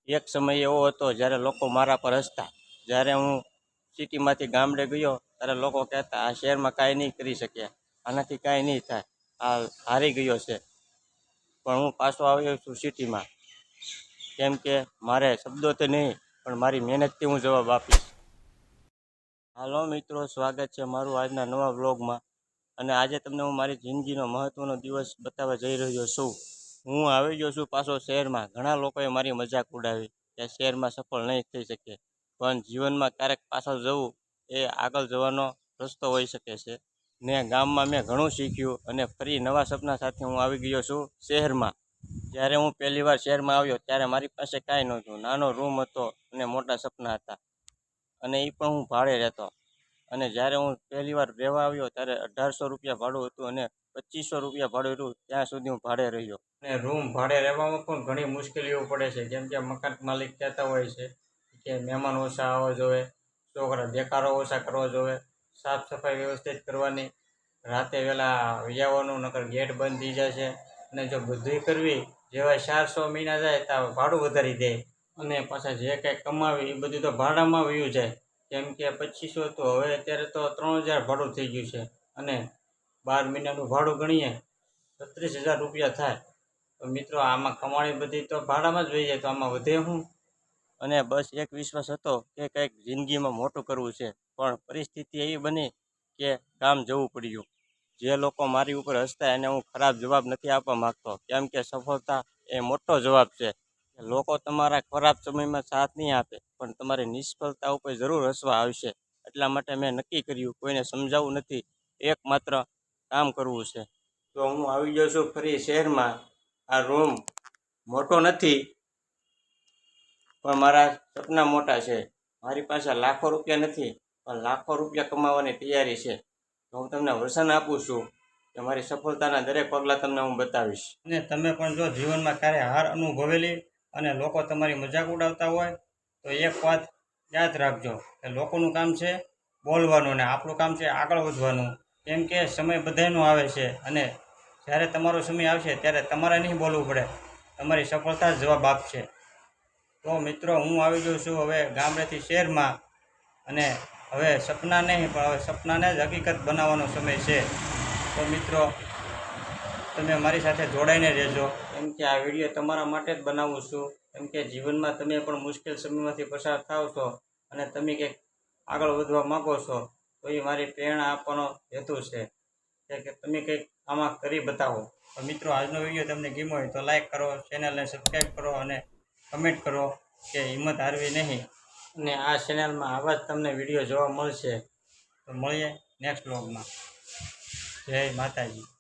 એક સમય એવો હતો જ્યારે લોકો મારા પર હસતા, જ્યારે હું સિટીમાંથી ગામડે ગયો ત્યારે લોકો કહેતા આ શહેરમાં કાંઈ નહીં કરી શકે, આનાથી કાંઈ નહીં થાય, આ હારી ગયો છે. પણ હું પાછો આવ્યો છું સિટીમાં, કેમ કે મારે શબ્દોથી નહીં પણ મારી મહેનતથી હું જવાબ આપીશ. હાલો મિત્રો, સ્વાગત છે મારું આજના નવા વ્લોગમાં. અને આજે તમને હું મારી જિંદગીનો મહત્ત્વનો દિવસ બતાવવા જઈ રહ્યો છું. હું આવી ગયો છું પાછો શહેરમાં. ઘણા લોકોએ મારી મજાક ઉડાવી કે શહેરમાં સફળ નહીં થઈ શકે, પણ જીવનમાં ક્યારેક પાછળ જવું એ આગળ જવાનો રસ્તો હોઈ શકે છે. ને ગામમાં મેં ઘણું શીખ્યું અને ફરી નવા સપના સાથે હું આવી ગયો છું શહેરમાં. જ્યારે હું પહેલી વાર શહેરમાં આવ્યો ત્યારે મારી પાસે કાંઈ નહોતું. નાનો રૂમ હતો અને મોટા સપના હતા, અને એ પણ હું ભાડે રહેતો. અને જ્યારે હું પહેલી વાર રહેવા આવ્યો ત્યારે 1800 રૂપિયા ભાડું હતું અને 2500 રૂપિયા ભાડું હતું ત્યાં સુધી હું ભાડે રહ્યો. અને રૂમ ભાડે રહેવામાં પણ ઘણી મુશ્કેલીઓ પડે છે, કેમ કે મકાન માલિક કહેતા હોય છે કે મહેમાન ઓછા આવવા જોઈએ, છોકરા દેખાડો ઓછા કરવા જોઈએ, સાફ સફાઈ વ્યવસ્થિત કરવાની, રાતે વહેલા આવવાનું નકર ગેટ બંધ થઈ જાય છે. અને જો બધુંય કરવી જેવાય 400 મહિના જાય તો ભાડું વધારી દે, અને પાછા જે કંઈ કમાવી એ બધું તો ભાડામાં વયું જાય. કેમ કે 2500 તો હવે અત્યારે તો 3000 ભાડું થઈ ગયું છે, અને 12 મહિનાનું ભાડું ગણીએ 36000 રૂપિયા થાય. તો મિત્રો આમાં કમાણી બધી તો ભાડામાં જ વહી જાય, તો આમાં વધે શું? અને બસ એક વિશ્વાસ હતો કે કંઈક જિંદગીમાં મોટું કરવું છે, પણ પરિસ્થિતિ એવી બની કે ગામ જવું પડ્યું. જે લોકો મારી ઉપર હસતા એને હું ખરાબ જવાબ નથી આપવા માગતો, કેમ કે સફળતા એ મોટો જવાબ છે. લોકો તમારા ખરાબ સમયમાં સાથ નહીં આપે, પણ તમારી નિષ્ફળતા ઉપર જરૂર હસવા આવશે. એટલા માટે મેં નક્કી કર્યું કોઈને સમજાવવું નથી, એકમાત્ર કામ કરવું છે. તો હું આવી ગયો છું ફરી શહેરમાં. આ રૂમ મોટો નથી, પણ મારા સપના મોટા છે. મારી પાસે લાખો રૂપિયા નથી, પણ લાખો રૂપિયા કમાવાની તૈયારી છે. તો હું તમને વચન આપું છું કે મારી સફળતાના દરેક પગલાં તમને હું બતાવીશ. અને તમે પણ જો જીવનમાં ક્યારે હાર અનુભવેલી અને લોકો તમારી મજાક ઉડાવતા હોય તો એક વાત યાદ રાખજો કે લોકોનું કામ છે બોલવાનું ને આપણું કામ છે આગળ વધવાનું. કેમ કે સમય બધાયનો આવે છે, અને જ્યારે તમારો સમય આવશે ત્યારે તમારે નહીં બોલવું પડે, તમારી સફળતા જ જવાબ આપશે. તો મિત્રો હું આવી ગયો છું હવે ગામડેથી શહેરમાં, અને હવે સપના નહીં પણ હવે સપનાને જ હકીકત બનાવવાનો સમય છે. તો મિત્રો તમે મારી સાથે જોડાઈને રહેજો, કેમ કે આ વિડીયો તમારા માટે જ બનાવું છું. કેમ કે જીવનમાં તમે પણ મુશ્કેલ સમયમાંથી પસાર થાવ છો અને તમે કંઈક આગળ વધવા માગો છો, તો એ મારી પ્રેરણા આપવાનો હેતુ છે કે તમે કંઈક આમાં કરી બતાવો. તો મિત્રો આજનો વિડીયો તમને ગમ્યો હોય તો લાઈક કરો, ચેનલને સબસ્ક્રાઈબ કરો અને કમેન્ટ કરો કે હિંમત હારવી નહીં. અને આ ચેનલમાં આવા જ તમને વિડીયો જોવા મળશે. તો મળીએ નેક્સ્ટ વ્લોગમાં. જય માતાજી.